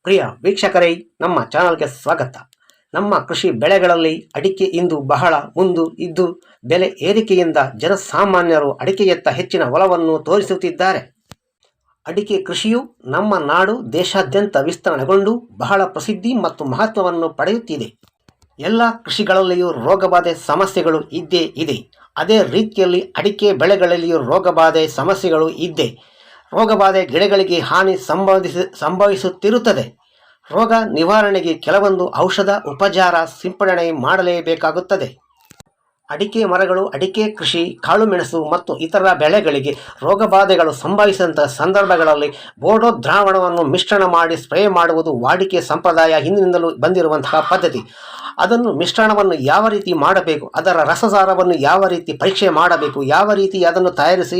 ಪ್ರಿಯ ವೀಕ್ಷಕರೇ, ನಮ್ಮ ಚಾನಲ್ಗೆ ಸ್ವಾಗತ. ನಮ್ಮ ಕೃಷಿ ಬೆಳೆಗಳಲ್ಲಿ ಅಡಿಕೆ ಇಂದು ಬಹಳ ಮುಂದು ಇದ್ದು ಬೆಲೆ ಏರಿಕೆಯಿಂದ ಜನಸಾಮಾನ್ಯರು ಅಡಿಕೆಯತ್ತ ಹೆಚ್ಚಿನ ಒಲವನ್ನು ತೋರಿಸುತ್ತಿದ್ದಾರೆ. ಅಡಿಕೆ ಕೃಷಿಯು ನಮ್ಮ ನಾಡು ದೇಶಾದ್ಯಂತ ವಿಸ್ತರಣೆಗೊಂಡು ಬಹಳ ಪ್ರಸಿದ್ಧಿ ಮತ್ತು ಮಹತ್ವವನ್ನು ಪಡೆಯುತ್ತಿದೆ. ಎಲ್ಲ ಕೃಷಿಗಳಲ್ಲಿಯೂ ರೋಗಬಾಧೆ ಸಮಸ್ಯೆಗಳು ಇದ್ದೇ ಇದೆ. ಅದೇ ರೀತಿಯಲ್ಲಿ ಅಡಿಕೆ ಬೆಳೆಗಳಲ್ಲಿಯೂ ರೋಗಬಾಧೆ ಸಮಸ್ಯೆಗಳು ಇದ್ದೇ ರೋಗಬಾಧೆ ಗಿಡಗಳಿಗೆ ಹಾನಿ ಸಂಭವಿಸುತ್ತಿರುತ್ತದೆ. ರೋಗ ನಿವಾರಣೆಗೆ ಕೆಲವೊಂದು ಔಷಧ ಉಪಚಾರ ಸಿಂಪಡಣೆ ಮಾಡಲೇಬೇಕಾಗುತ್ತದೆ. ಅಡಿಕೆ ಮರಗಳು, ಅಡಿಕೆ ಕೃಷಿ, ಕಾಳುಮೆಣಸು ಮತ್ತು ಇತರ ಬೆಳೆಗಳಿಗೆ ರೋಗಬಾಧೆಗಳು ಸಂಭವಿಸಿದಂತಹ ಸಂದರ್ಭಗಳಲ್ಲಿ ಬೋಡೋ ದ್ರಾವಣವನ್ನು ಮಿಶ್ರಣ ಮಾಡಿ ಸ್ಪ್ರೇ ಮಾಡುವುದು ವಾಡಿಕೆ ಸಂಪ್ರದಾಯ ಹಿಂದಿನಿಂದಲೂ ಬಂದಿರುವಂತಹ ಪದ್ಧತಿ. ಅದನ್ನು ಮಿಶ್ರಣವನ್ನು ಯಾವ ರೀತಿ ಮಾಡಬೇಕು, ಅದರ ರಸಸಾರವನ್ನು ಯಾವ ರೀತಿ ಪರೀಕ್ಷೆ ಮಾಡಬೇಕು, ಯಾವ ರೀತಿ ಅದನ್ನು ತಯಾರಿಸಿ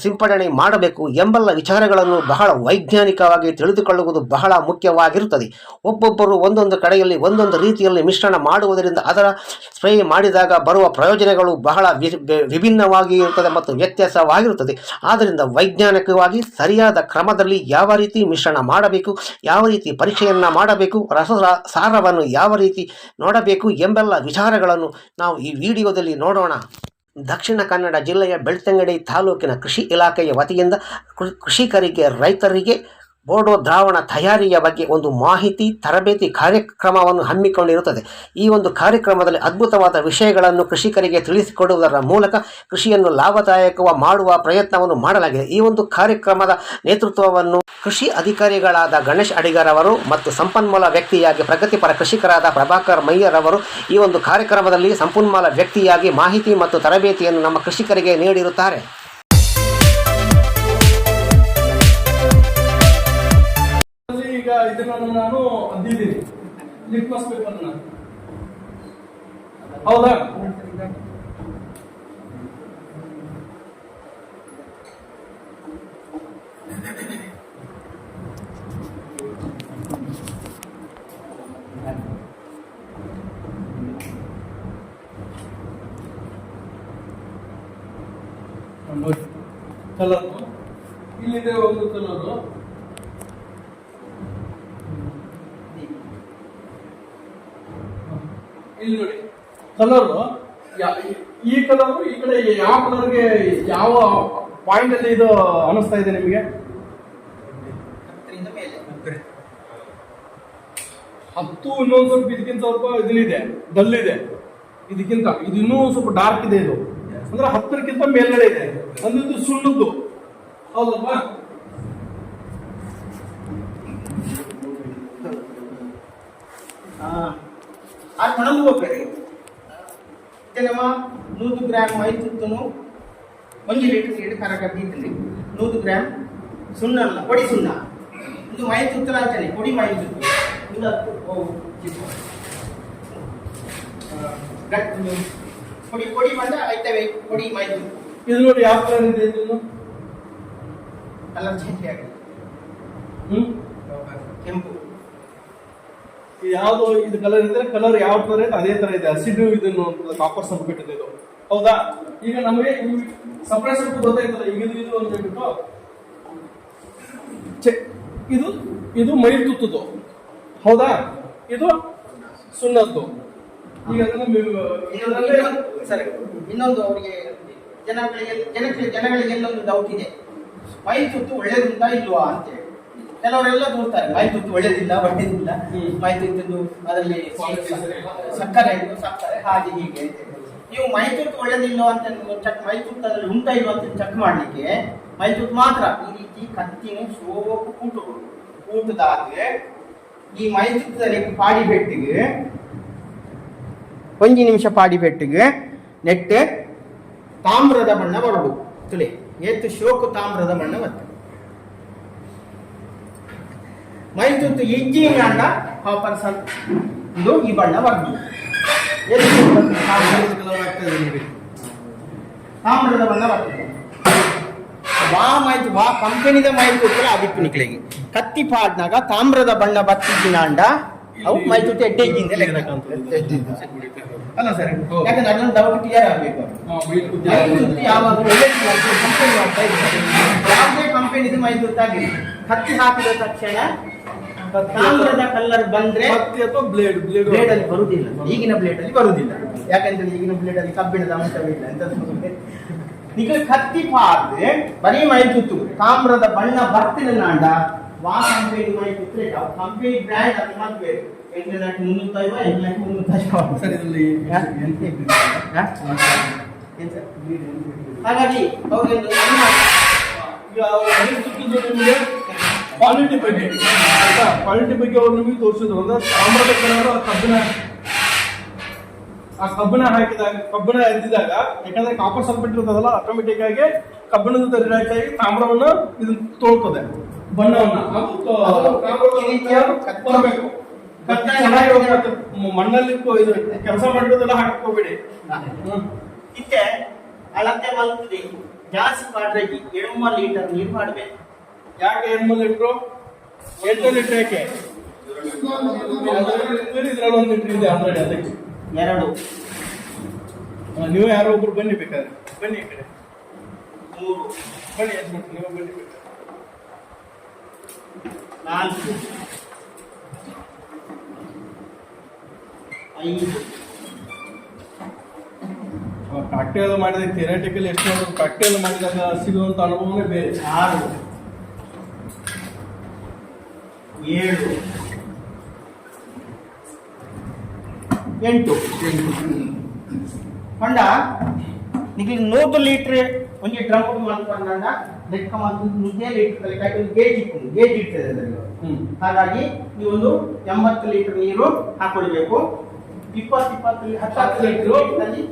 ಸಿಂಪಡಣೆ ಮಾಡಬೇಕು ಎಂಬೆಲ್ಲ ವಿಚಾರಗಳನ್ನು ಬಹಳ ವೈಜ್ಞಾನಿಕವಾಗಿ ತಿಳಿದುಕೊಳ್ಳುವುದು ಬಹಳ ಮುಖ್ಯವಾಗಿರುತ್ತದೆ. ಒಬ್ಬೊಬ್ಬರು ಒಂದೊಂದು ಕಡೆಯಲ್ಲಿ ಒಂದೊಂದು ರೀತಿಯಲ್ಲಿ ಮಿಶ್ರಣ ಮಾಡುವುದರಿಂದ ಅದರ ಸ್ಪ್ರೇ ಮಾಡಿದಾಗ ಬರುವ ಪ್ರಯೋಜನಗಳು ಬಹಳ ವಿಭಿನ್ನವಾಗಿ ಇರುತ್ತದೆ ಮತ್ತು ವ್ಯತ್ಯಾಸವಾಗಿರುತ್ತದೆ. ಆದ್ದರಿಂದ ವೈಜ್ಞಾನಿಕವಾಗಿ ಸರಿಯಾದ ಕ್ರಮದಲ್ಲಿ ಯಾವ ರೀತಿ ಮಿಶ್ರಣ ಮಾಡಬೇಕು, ಯಾವ ರೀತಿ ಪರೀಕ್ಷೆಯನ್ನು ಮಾಡಬೇಕು, ರಸಸಾರವನ್ನು ಯಾವ ರೀತಿ ನೋಡಬೇಕು ಎಂಬೆಲ್ಲ ವಿಚಾರಗಳನ್ನು ನಾವು ಈ ವಿಡಿಯೋದಲ್ಲಿ ನೋಡೋಣ. ದಕ್ಷಿಣ ಕನ್ನಡ ಜಿಲ್ಲೆಯ ಬೆಳ್ತಂಗಡಿ ತಾಲೂಕಿನ ಕೃಷಿ ಇಲಾಖೆಯ ವತಿಯಿಂದ ಕೃಷಿಕರಿಗೆ, ರೈತರಿಗೆ ಬೋಡೋ ದ್ರಾವಣ ತಯಾರಿಯ ಬಗ್ಗೆ ಒಂದು ಮಾಹಿತಿ ತರಬೇತಿ ಕಾರ್ಯಕ್ರಮವನ್ನು ಹಮ್ಮಿಕೊಂಡಿರುತ್ತದೆ. ಈ ಒಂದು ಕಾರ್ಯಕ್ರಮದಲ್ಲಿ ಅದ್ಭುತವಾದ ವಿಷಯಗಳನ್ನು ಕೃಷಿಕರಿಗೆ ತಿಳಿಸಿಕೊಡುವುದರ ಮೂಲಕ ಕೃಷಿಯನ್ನು ಲಾಭದಾಯಕ ಮಾಡುವ ಪ್ರಯತ್ನವನ್ನು ಮಾಡಲಾಗಿದೆ. ಈ ಒಂದು ಕಾರ್ಯಕ್ರಮದ ನೇತೃತ್ವವನ್ನು ಕೃಷಿ ಅಧಿಕಾರಿಗಳಾದ ಗಣೇಶ್ ಅಡಿಗರ್ ಅವರು ಮತ್ತು ಸಂಪನ್ಮೂಲ ವ್ಯಕ್ತಿಯಾಗಿ ಪ್ರಗತಿಪರ ಕೃಷಿಕರಾದ ಪ್ರಭಾಕರ್ ಮಯ್ಯರ್ ಅವರು ಈ ಒಂದು ಕಾರ್ಯಕ್ರಮದಲ್ಲಿ ಸಂಪನ್ಮೂಲ ವ್ಯಕ್ತಿಯಾಗಿ ಮಾಹಿತಿ ಮತ್ತು ತರಬೇತಿಯನ್ನು ನಮ್ಮ ಕೃಷಿಕರಿಗೆ ನೀಡಿರುತ್ತಾರೆ. ಈಗ ಇದನ್ನು ನಾನು ಅದ್ದಿದ್ದೀನಿ, ಲಿಟ್ಮಸ್ ಪೇಪರ್ ಹೌದಾ? ಕಲರ್ ಇಲ್ಲಿದೆ, ಒಂದು ಕಲರು ಇಲ್ಲಿ ನೋಡಿ. ಕಲರು ಈ ಕಲರು ಈ ಕಡೆ ಯಾವ ಕಲರ್ಗೆ ಯಾವ ಪಾಯಿಂಟ್ ಅಲ್ಲಿ ಇದು ಅನಿಸ್ತಾ ಇದೆ ನಿಮಗೆ? 10 ಇನ್ನೊಂದು ಸ್ವಲ್ಪ ಇದಕ್ಕಿಂತ ಸ್ವಲ್ಪ ಇದನ್ನಿದೆ, ಡಲ್ ಇದೆ. ಇದಕ್ಕಿಂತ ಇದು ಇನ್ನೂ ಸ್ವಲ್ಪ ಡಾರ್ಕ್ ಇದೆ. ಇದು ಅಂದ್ರೆ 10ಕ್ಕಿಂತ ಮೇಲ್ಗಡೆ ಇದೆ. ಅಂದ್ರೆ ಇದು ಸುಣ್ಣದ್ದು, ಹೌದಲ್ವಾ? అది మనం పోపేది తెలమా 100 గ్రామ్ మైతును 1 ಲೀಟರ್ ನೀರು ಕರಗ ಬೀತಲಿ 100 ಗ್ರಾಮ್ ಸುಣ್ಣ ಅಲ್ಲ, ಪೊಡಿ ಸುಣ್ಣ. ಇದು ಮೈತುತ್ತು ರಾಜನೆ ಪೊಡಿ ಮೈತುತ್ತು ಇದತ್ತು ಪೊಡಿ ಪೊಡಿ ಬಂದ ಐತವೆ ಪೊಡಿ ಮೈತುತ್ತು. ಇದು ನೋಡಿ ಯಾವ ಕಲರ್ ಇದೆ, ಇದು ಕಲರ್ ಚೇಂಜ್ ಆಗಿದೆ. ಕೆಂಪು ಯಾವ್ದು ಇದು ಕಲರ್ ಇದೆ, ಕಲರ್ ಯಾವ ಕಲರ್ ಇದೆ ಅದೇ ತರ ಇದೆ. ಹಸಿಡು ಇದನ್ನು ಕಾಪರ್ ಸಲ್ಫೇಟ್ ಇದೆ ಇದು, ಹೌದಾ? ಈಗ ನಮಗೆ ಸಪ್ರೇಟ್ ಸ್ವಲ್ಪ ಗೊತ್ತಾಯ್ತಲ್ಲ. ಈಗ ಇದು ಅಂತ ಹೇಳ್ಬಿಟ್ಟು ಇದು ಇದು ಮೈಲ್ ತುತ್ತದು, ಹೌದಾ? ಇದು ಸುಣ್ಣದ್ದು. ಈಗ ಸರಿ, ಇನ್ನೊಂದು ಅವರಿಗೆ ಜನಗಳಿಗೆ ಎಲ್ಲೊಂದು ಡೌಟ್ ಇದೆ, ಮೈಲ್ ತುತ್ತು ಒಳ್ಳೇದುಂಟ ಇಲ್ವಾ ಅಂತೇಳಿ. ಕೆಲವರೆಲ್ಲ ದೂರ್ತಾರೆ ಮೈತುತ್ತು ಒಳ್ಳೇದಿಲ್ಲ, ಒಳ್ಳೇದಿಲ್ಲ, ಮೈತುತ್ತು ಅದರಲ್ಲಿ ಸಕ್ಕರೆ ಹಾಗೆ ಹೀಗೆ. ನೀವು ಮೈತುತ್ತು ಒಳ್ಳೇದಿಲ್ಲ ಅಂತ ಚೆಕ್, ಮೈತುತ್ತು ಅದರಲ್ಲಿ ಉಂಟ ಇಲ್ವ ಅಂತ ಚೆಕ್ ಮಾಡ್ಲಿಕ್ಕೆ ಮೈತುತ್ತು ಮಾತ್ರ ಈ ರೀತಿ ಕತ್ತಿನ ಸೋಪು ಕೂಟದಾಗೆ ಈ ಮೈತುತ್ತದಲ್ಲಿ ಪಾಡಿ ಬೆಟ್ಟಿಗೆ 1 ನಿಮಿಷ ಪಾಡಿ ಬೆಟ್ಟಿಗೆ ನೆಟ್ಟೆ ತಾಮ್ರದ ಬಣ್ಣ ಬರಡು ತುಳಿ ಏತು ಶೋಕು ತಾಮ್ರದ ಬಣ್ಣ ಬರ್ತದೆ. ಮೈತುತ್ತು ಇಜ್ಜಿ ಅಂಡ ಕಾಪರ್ ಇದು ಈ ಬಣ್ಣ ಬರ್ತದೆ. ತಾಮ್ರದ ಬಣ್ಣ ಬರ್ತದೆ. ವಾ ಕಂಪನಿದ ಮೈತುತ್ತು ಆದಿತ್ತು ನಿಕ್ಲಿಗೆ ಕತ್ತಿ ಪಾಡ್ನಾಗ ತಾಮ್ರದ ಬಣ್ಣ ಬತ್ತಿದ್ದಿನ ಅಂಡ ಅವು ಮೈತುತ್ತು ಎಡ್ಡೆಜ್ಜಿಂದ ಅಲ್ಲ ಸರ್, ಯಾಕಂದ್ರೆ ಅದೊಂದು ಡೌಟ್ ಕ್ಲಿಯರ್ ಆಗಬೇಕು. ಯಾವಾಗ ಯಾವುದೇ ಕಂಪನಿದು ಮೈತುತ್ತು ಆಗಿದೆ, ಹತ್ತಿ ಹಾಕಿದ ತಕ್ಷಣ ತಾಮ್ರದ ಕಲರ್ ಬಂದ್ರೆ ಕತ್ತಿ ಅಥವಾ ಬ್ಲೇಡ್ ಬ್ಲೇಡ್ ಅಲ್ಲಿ ಬರುದಿಲ್ಲ, ಈಗಿನ ಬ್ಲೇಡ್ ಅಲ್ಲಿ ಬರುದಿಲ್ಲ. ಯಾಕಂದ್ರೆ ಈಗಿನ ಬ್ಲೇಡ್ ಅಲ್ಲಿ ಕಬ್ಬಿಣದ ಅಂಶವಿಲ್ಲ ಅಂತ. ಈಗ ಕತ್ತಿ ಪಾಡ್ರೆ ಬರೀ ಮೈತುತ್ತು ತಾಮ್ರದ ಬಣ್ಣ ಬರ್ತಿಲ್ಲ ನಾಂಡ ವಾ ಕಂಪನಿ ಮೈತುತ್ತು ಕಂಪನಿ ಬ್ರ್ಯಾಂಡ್ ಅದು ಮತ್ತೆ 8,350 ಸರ್ ಇದರಲ್ಲಿ ಹಾಗಾಗಿ ಅವ್ರಿಗೆ ನಿಮಗೆ ಕ್ವಾಲಿಟಿ ಬಗ್ಗೆ ಆಯ್ತಾ, ಕ್ವಾಲಿಟಿ ಬಗ್ಗೆ ಅವ್ರು ನಿಮಗೆ ತೋರಿಸಿದ್ರು ಅಂದ್ರೆ ತಾಮ್ರದ ಕಲರ್ ಆ ಕಬ್ಬಿಣ ಹಾಕಿದಾಗ ಕಬ್ಬಿಣ ಎದ್ದಿದಾಗ, ಯಾಕಂದ್ರೆ ಕಾಪರ್ ಸಲ್ಫೇಟ್ ಇರ್ತದಲ್ಲ ಆಟೋಮೆಟಿಕ್ ಆಗಿ ಕಬ್ಬಿಣದ ರಿಯಾಕ್ಟ್ ಆಗಿ ತಾಮ್ರವನ್ನ ಇದು ತೊಳ್ತದೆ ಬಣ್ಣವನ್ನ. ಬರಬೇಕು ಮಣ್ಣಲ್ಲಿ ಇದು ಕೆಲಸ ಮಾಡಿರೋದೆಲ್ಲ ಹಾಕೋಬೇಡಿ. ಇತ್ತೆ ಅಳತೆ ಮಲ್ತದೆ ಜಾಸ್ತಿ ಮಾಡ್ರಿಗೆ 7 ಲೀಟರ್ ನೀರು ಮಾಡಬೇಕು. ಯಾಕೆ 8 ಲೀಟ್ರು 8 ಲೀಟರ್ ಯಾಕೆ? ಇದ್ರಲ್ಲಿ 1 ಲೀಟರ್ ಇದೆ ಆಲ್ರೆಡಿ, ಅದಕ್ಕೆ 2 ನೀವು ಯಾರೋ ಒಬ್ರು ಬನ್ನಿ, ಬೇಕಾದ್ರೆ ಬನ್ನಿ ಈ ಕಡೆ 3 ಬನ್ನಿ, ಯಜಮಾನ್ರು ನೀವು ಬನ್ನಿ ಬೇಕಾದ್ರೆ 4 5 ಕಾಕ್ಟೇಲ್ ಮಾಡಿದಾಗ ಥಿಯರಿಟಿಕಲ್ ಎಷ್ಟು ಕಾಕ್ಟೇಲ್ ಮಾಡಿದಾಗ ಸಿಗುವಂತ ಅನುಭವನೇ ಬೇರೆ. 6 7 8 ಪಂಡ ನಿಮಗೆ 100 ಲೀಟರ್ ಒಂದು ಡ್ರಮ್ ಮಾಡ್ಕೊಂಡ ಲೆಕ್ಕ ಮತ್ತು 100 ಲೀಟರ್ ಒಂದು ಗೇಜ್ ಇರ್ತದೆ ಅದರಲ್ಲಿ. ಹಾಗಾಗಿ ನೀವು ಒಂದು 80 ಲೀಟರ್ ನೀರು ಹಾಕೊಳ್ಬೇಕು. 20 ಲೀಟರ್ ಅಲ್ಲಿ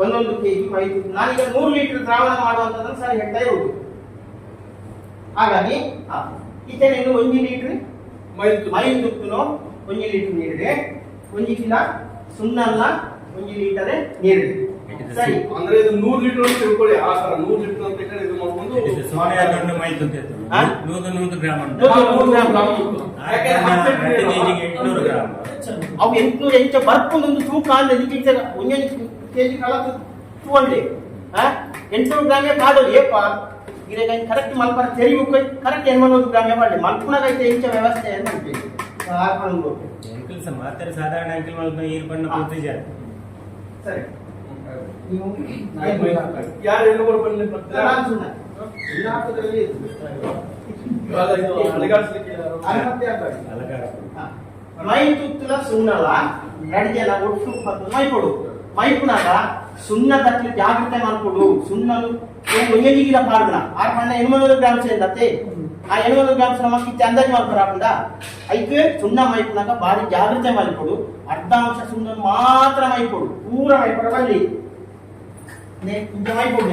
ಒಂದೊಂದು ಕೆಜಿ ಮೈತುತ್ತು. ನಾನೀಗ 100 ಲೀಟರ್ ದ್ರಾವಣ ಮಾಡುವಂತದನ್ನು ಸರಿ ಹೇಳ್ತಾ ಇರುವುದು. ಹಾಗಾಗಿ ಇತ್ತೆ ನೀನು 1 ಲೀಟರ್ ಮೈತುತ್ತುನು 1 ಲೀಟರ್ ನೀರಿಗೆ 1 ಕಿಲೋ ಸುಣ್ಣಲ್ಲ 1 ಲೀಟರ್ ನೀರಿದೆ. ಸರಿ, ಅಂದ್ರೆ ಇದು 100 ಲೀಟರ್ ಅಂತ ತಿಳ್ಕೊಳ್ಳಿ. ಆ ತರ 100 ಲೀಟರ್ ಅಂತ ಹೇಳಿ ಇದು ಮಾಡ್ಕೊಂಡು ಅವು 800 ಎಂಚ ಬರ್ಕೊಂಡೊಂದು ತೂಕ ಅಂದ್ರೆ ಇದಕ್ಕೆ 1 ಕೆಜಿ ಕಲ ತೂಂಡೆ 800 ಗ್ರಾಮೇ ಕಾಡೋದು ಏಪ ಗಿಡ ಕರೆಕ್ಟ್ ಮಲ್ಪರ ತೆರಿವು ಕರೆಕ್ಟ್ 80 ಗ್ರಾಮೇ ಮಾಡಿ ಮಲ್ಪುಣಗೈತೆ ಎಂಚ ವ್ಯವಸ್ಥೆ ಅಂತ ಹಾಕೊಂಡು ಮಾತ್ರ ಸಾಧಾರಣ ಅಂಕಲ್ ಮಲ್ಪ ನೀರು ಬಣ್ಣ ಪ್ರೊಸೀಜರ್. ಸರಿ, ನೀವು ಯಾರು ಹೆಣ್ಣುಗಳು ಬನ್ನಿ ಬರ್ತಾರೆ. ಮೈತುತ್ತಲ ಸುಣ್ಣಲ ನಡಿಗೆಲ ಒಟ್ಟು ಮೈಕೊಡು ಮೈಪುನಾಗ ಸುಣ್ಣದಕ್ಕೆ ಜಾಗ್ರತೆ ಮಾಡ್ಕೊಡು. ಸುಣ್ಣಲು ಒಂಜಿಗಿಲ ಪಾಡ್ದನ 800 ಗ್ರಾಮ್ಸ್ ಎಂದತ್ತೆ. ಆ 800 ಗ್ರಾಮ್ಸ್ ನಮಗೆ ಅಂದಾಜು ಮಾಡ್ಕೊರಾకుండా ಐಕೆ ಸುಣ್ಣ ಮೈಪುನಾಗ ಭಾರಿ ಜಾಗ್ರತೆ ಮಾಡಿಕೊಡು. ಅರ್ಧಾಂಶ ಸುಣ್ಣ ಮಾತ್ರ ಮೈಕೊಡು, ಪೂರ ಮೈಕೊಡ ಬಲ್ಲಿ ಇಂಚ ಮೈಕೊಡು.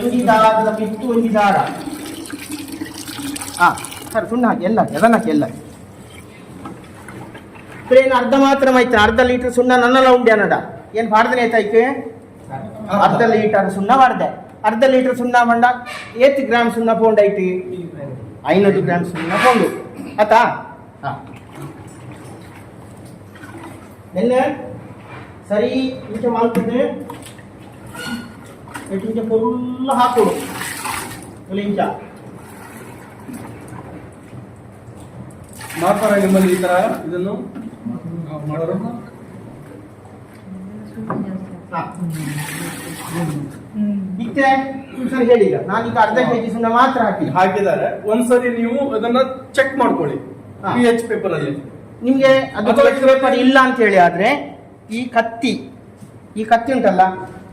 ಒಂಜಿ ದಾರದ ಬಿತ್ತು ಒಂಜಿ ದಾರ ಸರ್ ಸುಣ್ಣ ಹಾಕಿ ಎಲ್ಲ ಎದನ್ನಕ್ಕೆ ಎಲ್ಲ ಏನು ಅರ್ಧ ಮಾತ್ರ ಮೈತ. ಅರ್ಧ ಲೀಟರ್ ಸುಣ್ಣ ನನ್ನೆಲ್ಲ ಉಂಡೆ ಅನ್ನಡ ಏನು ಬಾರ್ದನೆ ಆಯ್ತಾಯ್ಕೆ. ಅರ್ಧ ಲೀಟರ್ ಸುಣ್ಣ ಬಾರ್ದೆ. ಅರ್ಧ ಲೀಟರ್ ಸುಣ್ಣ ಬಂಡ 8 ಗ್ರಾಮ್ ಸುಣ್ಣ ಪೌಂಡ್ ಐತಿ 500 ಗ್ರಾಮ್ ಸುಣ್ಣ ಪೌಂಡು ಆತಾ. ಎಲ್ಲ ಸರಿ ಇಂಚ ಮಾಡ್ತಿದ್ದೆ ಇಂಚ ಫುಲ್ ಹಾಕೊಡು. ಇಂಚ ಮಾಡ್ತಾರ ನಿಮ್ಮಲ್ಲಿ ಈ ತರ ಇದನ್ನು ಮಾಡೋರು? ಇತ್ತೆ ಸರಿ ಹೇಳಿಲ್ಲ. ನಾನೀಗ ಅರ್ಧ ಕೆಜಿ ಸುಣ್ಣ ಮಾತ್ರ ಹಾಕಿದ್ದಾರೆ. ಒಂದ್ಸರಿ ನೀವು ಅದನ್ನ ಚೆಕ್ ಮಾಡ್ಕೊಳ್ಳಿ pH ಪೇಪರ್ ಅಲ್ಲಿ. ನಿಮ್ಗೆ ಅದು ಪೇಪರ್ ಇಲ್ಲ ಅಂತ ಹೇಳಿ ಆದ್ರೆ ಈ ಕತ್ತಿ ಉಂಟಲ್ಲ,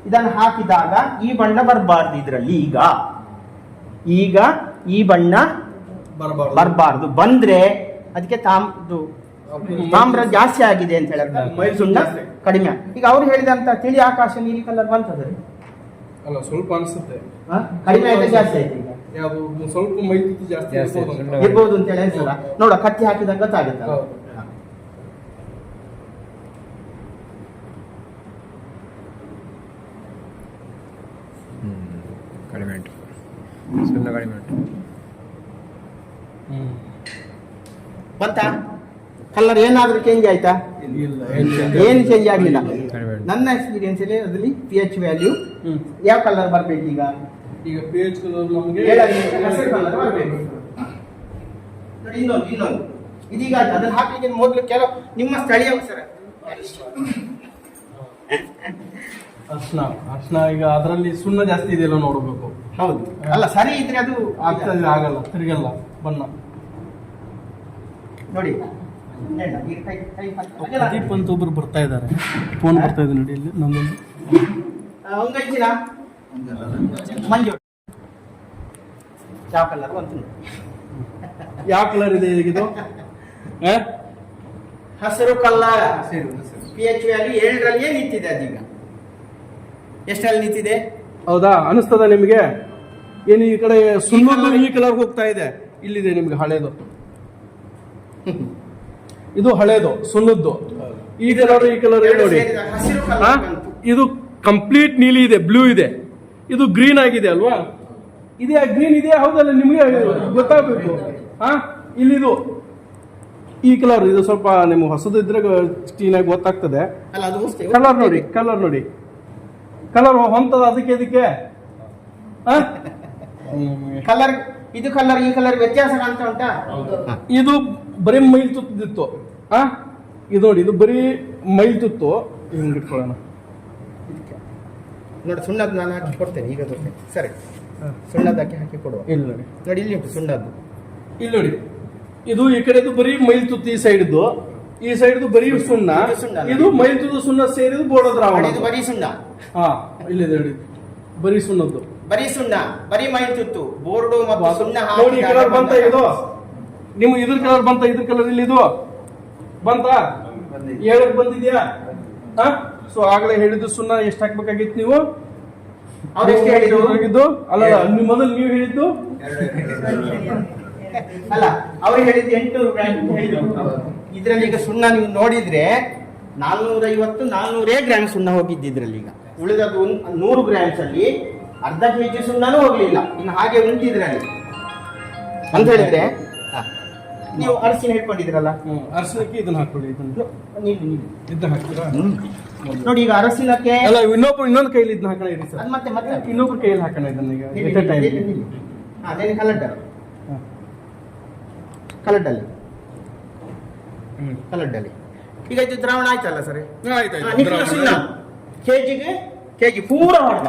ಇದನ್ನು ಹಾಕಿದಾಗ ಈ ಬಣ್ಣ ಬರಬಾರ್ದು ಇದರಲ್ಲಿ. ಈಗ ಈ ಬಣ್ಣ ಬರಬಾರ್ದು. ಬಂದ್ರೆ ಅದಕ್ಕೆ ತಾಮ್ರ ಜಾಸ್ತಿ ಆಗಿದೆ ಅಂತ ಹೇಳಿದ್ರೆ ಸುಣ್ಣ ಕಡಿಮೆ. ಈಗ ಅವ್ರು ಹೇಳಿದಂತ ತಿಳಿ ಆಕಾಶ ನೀಲಿ ಕಲರ್ ಬಂತದೆ ಅಲ್ಲ, ಸ್ವಲ್ಪ ಅನ್ಸುತ್ತೆ ಕಡಿಮೆ ಆಯ್ತಾ ಜಾಸ್ತಿ ಆಯ್ತು. ಈಗ ಯಾವುದು ಸ್ವಲ್ಪ ಮೈತುತ್ತು ಜಾಸ್ತಿ ಇರ್ಬೋದು ಅಂತ ಹೇಳಿ ಅನ್ಸಲ್ಲ. ನೋಡ ಕತ್ತಿ ಹಾಕಿದಾಗ ಗೊತ್ತಾಗುತ್ತೆ. ಕಡಿಮೆ ಉಂಟು, ಸುಣ್ಣ ಕಡಿಮೆ ಉಂಟು. ಬಂತ ಕಲರ್ ಏನಾದ್ರೂ ಚೇಂಜ್ ಆಯ್ತಾ? ಏನು ಚೇಂಜ್ ಆಗಲಿಲ್ಲ. ನನ್ನ ಎಕ್ಸ್ಪೀರಿಯನ್ಸ್ ಅಲ್ಲಿ ಅದರಲ್ಲಿ pH ವ್ಯಾಲ್ಯೂ ಯಾವ ಕಲರ್ ಬರ್ಬೇಕು. ಈಗ ಈಗ ಪೇಜ್ ಕಲರ್ ನಮಗೆ ಹಸಿರು ಕಲರ್ ಬರಬೇಕು. ನೋಡಿ ಇನ್ನೊಂದು ಇದೀಗ ಅದನ್ನ ಹಾಕ್ಲಿಕ್ಕೆ ಮೊದಲು ಕೆಲವು ನಿಮ್ಮ ಸ್ಥಳೀಯ ಸರ್ ಅರ್ಶನ ಈಗ ಅದರಲ್ಲಿ ಸುಣ್ಣ ಜಾಸ್ತಿ ಇದೆಯಲ್ಲ ನೋಡಬೇಕು. ಹೌದು ಅಲ್ಲ ಸರಿ ಇದ್ರೆ ಅದು ಆಗ್ತದೆ, ಆಗಲ್ಲ, ತಿರುಗಲ್ಲ ಬಣ್ಣ. ನೋಡಿ ಪ್ರದೀಪ್ ಅಂತ ಒಬ್ರು ಬರ್ತಾ ಇದ್ದಾರೆ, ಫೋನ್ ಬರ್ತಾ ಇದೆ ನೋಡಿ ಇಲ್ಲಿ ನಮ್ಮೊಂದು. ಒಂದೈತಿನ ಮಂಜು ಯಾವ ಕಲರ್ ಅಂತ ಯಾವ ಕಲರ್ ಇದೆ ಇದು? ಹಸಿರು ಕಲರ್. PH ವ್ಯಾಲ್ಯೂ 7ರಲ್ಲಿಯೇ ನಿಂತಿದೆ ಅದೀಗ. ಎಷ್ಟರಲ್ಲಿ ನಿಂತಿದೆ? ಹೌದಾ, ಅನಿಸ್ತದ ನಿಮಗೆ? ಏನು ಈ ಕಡೆ ಸುಣ್ಣದ್ದು ಈ ಕಲರ್ ಹೋಗ್ತಾ ಇದೆ, ಇಲ್ಲಿದೆ ನಿಮ್ಗೆ ಹಳೇದು. ಇದು ಹಳೇದು ಸುಣ್ಣದ್ದು, ಈ ಕಲರ್ ನೋಡಿ. ಹಸಿರು ಕಲರ್ ಇದು ಕಂಪ್ಲೀಟ್ ನೀಲಿ ಇದೆ, ಬ್ಲೂ ಇದೆ. ಇದು ಗ್ರೀನ್ ಆಗಿದೆ ಅಲ್ವಾ? ಇದೆಯಾ ಗ್ರೀನ್ ಇದೆಯಾ? ಹೌದಲ್ಲ, ನಿಮಗೆ ಗೊತ್ತಾಗಬೇಕು. ಇಲ್ಲಿದು ಈ ಕಲರ್, ಇದು ಸ್ವಲ್ಪ ನಿಮ್ಗೆ ಹೊಸದು ಇದ್ರೆ ಕ್ಲೀನಾಗಿ ಗೊತ್ತಾಗ್ತದೆ. ಕಲರ್ ನೋಡಿ, ಕಲರ್ ಹೊಂತದ ಅದಕ್ಕೆ ಕಲರ್. ಇದು ಕಲರ್ ಈ ಕಲರ್ ವ್ಯತ್ಯಾಸ ಕಾಣ್ತಾ ಉಂಟಾ? ಇದು ಬರೀ ಮೈಲ್ ತುತ್ತಿತ್ತು. ಇದು ನೋಡಿ, ಇದು ಬರೀ ಮೈಲ್ ತುತ್ತು. ಹಿಂಗೆ ಇಟ್ಕೊಳ್ಳೋಣ ನೋಡಿ. ಸುಣ್ಣದ್ದು ನಾನು ಹಾಕಿ ಕೊಡ್ತೇನೆ ಈಗ. ಸರಿ, ಸುಣ್ಣದಕ್ಕೆ ಹಾಕಿ ಕೊಡುವ. ಇಲ್ಲಿ ನೋಡಿ, ನೋಡಿ ಇಲ್ಲಿ ಉಂಟು ಸುಣ್ಣದ್ದು. ಇಲ್ಲಿ ನೋಡಿ, ಇದು ಈ ಕಡೆದು ಬರೀ ಮೈಲ್ ತುತ್ತು, ಈ ಸೈಡ್ದು, ಈ ಸೈಡ್ದು ಬರೀ ಸುಣ್ಣ. ಇದು ಮೈಲ್ ತುತ್ತು ಸುಣ್ಣ ಸೇರಿದು ಬೋರ್ಡ್ ದ್ರಾವಣ. ಇದು ಬರೀ ಸುಣ್ಣ. ಇಲ್ಲಿದೆ ನೋಡಿ, ಬರೀ ಸುಣ್ಣದ್ದು, ಬರೀ ಸುಣ್ಣ, ಬರೀ ಮೈಲ್ ತುತ್ತು, ಬೋರ್ಡು ಮತ್ತು ಸುಣ್ಣ ನೋಡಿ. ಕಲರ್ ಬಂತ ಇದು ನಿಮ್ಗೆ? ಇದ್ರ ಕಲರ್ ಬಂತ? ಇದ್ರ ಕಲರ್ ಇಲ್ಲಿ ಇದು ಬಂತ? 7ಕ್ಕೆ ಬಂದಿದ್ಯಾ? ಸೊ ಆಗ್ಲೇ ಹೇಳಿದ್ದು ಸುಣ್ಣ ಎಷ್ಟು ಹಾಕ್ಬೇಕಾಗಿತ್ತು ನೀವು? ಅವ್ರೆಷ್ಟು ಹೇಳಿದ್ದು? ಅಲ್ಲ, ಮೊದಲು ನೀವು ಹೇಳಿದ್ದು ಅಲ್ಲ, ಅವ್ರು ಹೇಳಿದ್ದು 800 ಗ್ರಾಮ್ ಹೇಳಿದ್ರು. ಇದ್ರಲ್ಲಿ ಈಗ ಸುಣ್ಣ ನೀವು ನೋಡಿದ್ರೆ 450-400 ಗ್ರಾಮ್ ಸುಣ್ಣ ಹೋಗಿದ್ದು ಇದ್ರಲ್ಲಿ. ಈಗ ಉಳಿದದ್ದು 100 ಗ್ರಾಮ್ಸ್ ಅಲ್ಲಿ ಅರ್ಧ ಕೆಜಿ ಸುಣ್ಣನೂ ಹೋಗ್ಲಿಲ್ಲ. ಇನ್ನು ಹಾಗೆ ಉಂಟಿದ್ರಲ್ಲಿ ಅಂತ ಹೇಳಿದ್ರೆ ನೀವು ಅರಸಿನ ಹಿಡ್ಕೊಂಡಿದ್ರಲ್ಲ, ಅರಸಿನಕ್ಕೆ ಇದನ್ನ ಹಾಕೊಳ್ಳಿ. ಇದನ್ನ ಹಾಕ್ತೀರಾ? ನೋಡಿ ಈಗ ಅರಸಿನಕ್ಕೆ ಅಲ್ಲ, ಇನ್ನೊಂದು ಕೈಲಿ ಇದನ್ನ ಹಾಕೋಣ ಇರಿ ಸರ್. ಮತ್ತೆ ಇನ್ನೊಬ್ರು ಕೈಯಲ್ಲಿ ಹಾಕೋಣ ಇದನ್ನ. ಈಗ ಅದೇ ಕಲಡ್ಡಲ್ಲಿ ಈಗ ಇದು ದ್ರಾವಣ ಆಯ್ತಲ್ಲ ಸರ್? ಸುಣ್ಣ ಕೆಜಿ ಪೂರ ಹೊಡೆದ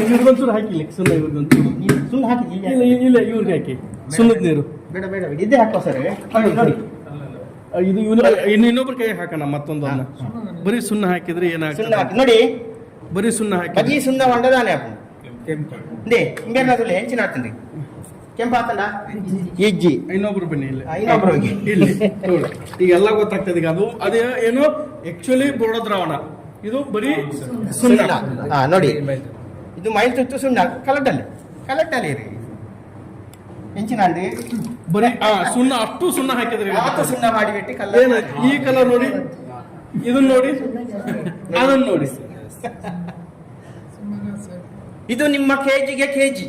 ಇವ್ರಿಗೊಂಚೂರು ಹಾಕಿಲ್ಲ ಸುಣ್ಣ. ಇವ್ರಿಗೊಂಚೂರು ಸುಣ್ಣ ಹಾಕಿದ್ದಿಲ್ಲ. ಇಲ್ಲ, ಇವ್ರಿಗೆ ಹಾಕಿ ಸುಣ್ಣದ ನೀರು. ಬೇಡ ಇದ್ದೇ ಹಾಕೋ ಸರ್. ನೋಡಿ ಇದು ಇನ್ನೊಬ್ರ ಕೈ ಹಾಕೋಣ ಮತ್ತೊಂದನ್ನ. ಬರೀ ಸುಣ್ಣ ಹಾಕಿದ್ರೆ ಸುಣ್ಣ ಏನಾಗ್ತದೆ? ಹಾಕಿ ನೋಡಿ, ಬರೀ ಸುಣ್ಣ ಹಾಕಿ ಬರೀ ಸುಣ್ಣ ಹೊಂಡದಾನೆ ಅಪ್ಪ. ಹಿಂಗೇನಾದ್ರು ಹೆಚ್ಚಿನ ಹಾಕ್ತೀನಿ. ಕೆಂಪು ಹಾಕಂಡ ಇಜ್ಜಿ ಇನ್ನೊಬ್ರು ಬನ್ನಿ ಇಲ್ಲಿ. ಇನ್ನೊಬ್ರು ಹೋಗಿ ಇಲ್ಲಿ ಈಗ ಎಲ್ಲ ಗೊತ್ತಾಗ್ತದೆ. ಈಗ ಅದೇ ಏನು ಆಕ್ಚುಲಿ ಬೋರ್ಡ ದ್ರಾವಣ, ಇದು ಬರೀ ಸುಣ್ಣ. ನೋಡಿ, ಇದು ಮೈಲ್ ತುತ್ತು ಸುಣ್ಣ. ಕಲಟ್ಟಲ್ಲಿ ಇರಿ ಹೆಂಚಿನ ಅಂಡಿ ಬರೀ ಸುಣ್ಣ, ಅಷ್ಟು ಸುಣ್ಣ ಹಾಕಿದ್ರೆ ಸುಣ್ಣ ಮಾಡಿಬಿಟ್ಟು ಈ ಕಲರ್ ನೋಡಿ, ಇದನ್ನ ನೋಡಿ, ಅದನ್ನ ನೋಡಿ. ಇದು ನಿಮ್ಮ ಕೆಜಿಗೆ ಕೆಜಿ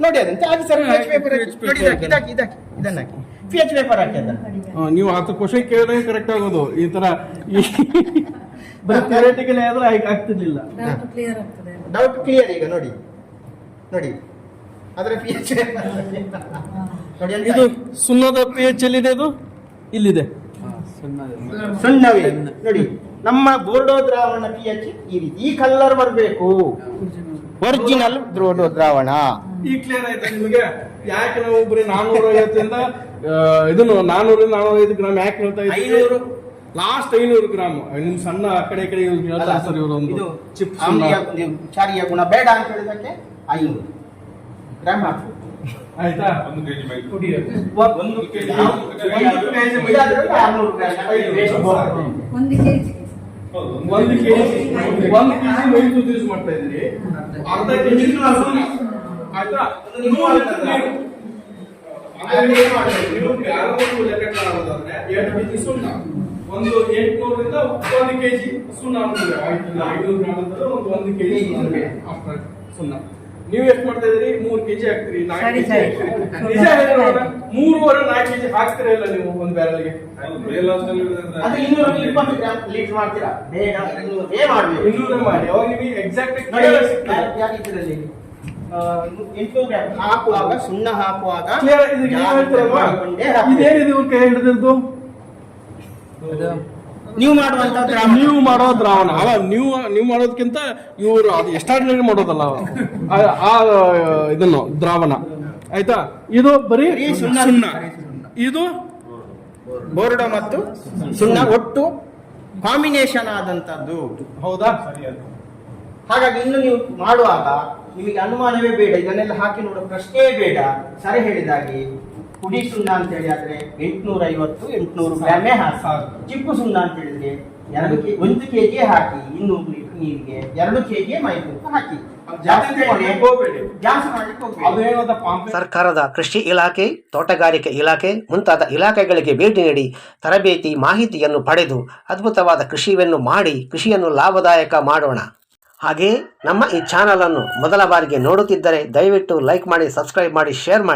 ನೋಡಿ. ಅದಂತೆ ಹಾಕಿ ಸರ್. PH ಪೇಪರ್ ಇದನ್ನ ಹಾಕಿ PH ಪೇಪರ್ ಹಾಕಿ ಅದನ್ನ. ನೀವು 10 ಕ್ವಶನ್ ಕೇಳಿದ್ರೆ ಕರೆಕ್ಟ್ ಆಗೋದು. ಈ ತರ ಬರೀ ಥಿಯರಿಟಿಕಲ್ ಆದ್ರೆ ಆಗ್ತಿರ್ಲಿಲ್ಲ. ಡೌಟ್ ಕ್ಲಿಯರ್ ಈಗ ನೋಡಿ. ಅದರ PH ನೋಡಿ. ಇದು ಸುಣ್ಣದ PH ಎಲ್ಲಿದೆ? ಇದು ಇಲ್ಲಿದೆ. ಸುಣ್ಣವೇ ನೋಡಿ. ನಮ್ಮ ಬೋರ್ಡೋ ದ್ರಾವಣ PH ಈ ರೀತಿ ಈ ಕಲರ್ ಬರಬೇಕು. ಒರಿಜಿನಲ್ ಬೋರ್ಡೋ ದ್ರಾವಣ. ಈ ಕ್ಲಿಯರ್ ಆಯ್ತಾ ನಿಮಗೆ? ಯಾಕೆ ನಾವು ಬರೀ 450 ಇದನ್ನು 400-405 ಗ್ರಾಮ್ ಯಾಕೆ ಹೇಳ್ತಾ ಇದ್ದೀವಿ? 500 ಲಾಸ್ಟ್ 500 ಗ್ರಾಮ್. ನಿಮ್ ಸಣ್ಣ ಆ ಕಡೆ ಹೇಳ್ತಾರೆ ಸರ್ ಇವರು. ಒಂದು ಚಿಪ್ ಚಾರಿಯ ಗುಣ ಬೇಡ ಅಂತ ಹೇಳಿದಕ್ಕೆ 500 ಗ್ರಾಮ್ ಹಾಕಿ. ಆಯ್ತಾ? 1 ಕೆಜಿ ಮೈಲ್ ತುತ್ತು ಯೂಸ್ ಮಾಡ್ತಾ ಇದ್ದೀರಿ. ಅರ್ಧ ಕೆಜಿ ಆಯ್ತಾ? ಲೆಕ್ಕ ಮಾಡೋದಾದ್ರೆ 2 ಕೆಜಿ ಸುಣ್ಣ, ಒಂದು 800ರಿಂದ 1 ಕೆಜಿ ಸುಣ್ಣ. 500 ಗ್ರಾಮ್ ಅಂದ್ರೆ 1 ಕೆಜಿ ಸುಣ್ಣ. ನೀವು ಎಷ್ಟು ಮಾಡ್ತಾ ಇದ್ರಿ? 3 ಕೆಜಿ ಹಾಕ್ತೀರಿ, 4 ಸರಿ, ಕೆಜಿ ಸರಿ. ಹಾಕ್ತೀರಿ. ನಿಜ ಹೇಳಿ ನೋಡೋಣ, 3.5-4 ಕೆಜಿ ಹಾಕ್ತೀರಾ ಇಲ್ಲ ನೀವು ಒಂದು ಬ್ಯಾರಲ್ಗೆ? ಅದು 220 ಗ್ರಾಮ್ ಲೀಟರ್ ಮಾಡ್ತೀರಾ? ಬೇಡ, 200 ಮಾಡ್ಬೇಕು. 200 ಮಾಡಿ, ಅವಾಗ ನಿಮಗೆ ಎಕ್ಸಾಕ್ಟ್ ನೋಡಿ, ಇದರಲ್ಲಿ 800 ಗ್ರಾಮ್ ಹಾಕುವಾಗ, ಸುಣ್ಣ ಹಾಕುವಾಗ ಇದೇನಿದೆ ಇವ್ರ ಕೈ ಹಿಡಿದಿದ್ದು? ನೀವು ಮಾಡುವಂತ ನೀವು ಮಾಡೋ ದ್ರಾವಣ ಅಲ್ಲ, ನೀವು ಮಾಡೋದಕ್ಕಿಂತ ಇವರು ಅದು ಎಷ್ಟಾರ್ಡಿನರಿ ಮಾಡೋದಲ್ಲ ಇದನ್ನು ದ್ರಾವಣ, ಆಯ್ತಾ? ಇದು ಬರೀ ಸುಣ್ಣ, ಇದು ಬೋರ್ಡೋ ಮತ್ತು ಸುಣ್ಣ ಒಟ್ಟು ಕಾಂಬಿನೇಷನ್ ಆದಂತದ್ದು. ಹೌದಾ? ಹಾಗಾಗಿ ಇನ್ನು ನೀವು ಮಾಡುವಾಗ ನಿಮಗೆ ಅನುಮಾನವೇ ಬೇಡ, ಇದನ್ನೆಲ್ಲ ಹಾಕಿ ನೋಡೋ ಪ್ರಶ್ನೆಯೇ ಬೇಡ. ಸರಿ ಹೇಳಿದಾಗೆ ಪುಡಿ ಸುಣ್ಣ ಅಂತ ಹೇಳಿ ಆದ್ರೆ 850-800 ಗ್ರಾಮೇ ಹಾಕಿ, ಚಿಪ್ಪು ಸುಣ್ಣ ಅಂತ ಹೇಳಿದ್ರೆ 1 ಕೆಜಿ ಹಾಕಿ, 200 ಲೀಟರ್ ನೀರಿಗೆ 2 ಕೆಜಿ ಮೈತುಂಬ ಹಾಕಿ. ಜಾಸ್ತಿ ಮಾಡ್ಲಿಕ್ಕೆ ಹೋಗ್ಬೇಡಿ. ಅದೇನದ ಪಾಂಪ್ ಸರ್ಕಾರದ ಕೃಷಿ ಇಲಾಖೆ, ತೋಟಗಾರಿಕೆ ಇಲಾಖೆ ಮುಂತಾದ ಇಲಾಖೆಗಳಿಗೆ ಭೇಟಿ ನೀಡಿ ತರಬೇತಿ ಮಾಹಿತಿಯನ್ನು ಪಡೆದು ಅದ್ಭುತವಾದ ಕೃಷಿಯನ್ನು ಮಾಡಿ ಕೃಷಿಯನ್ನು ಲಾಭದಾಯಕ ಮಾಡೋಣ. ಹಾಗೆಯೇ ನಮ್ಮ ಈ ಚಾನಲನ್ನು ಮೊದಲ ಬಾರಿಗೆ ನೋಡುತ್ತಿದ್ದರೆ ದಯವಿಟ್ಟು ಲೈಕ್ ಮಾಡಿ, ಸಬ್ಸ್ಕ್ರೈಬ್ ಮಾಡಿ, ಶೇರ್ ಮಾಡಿ.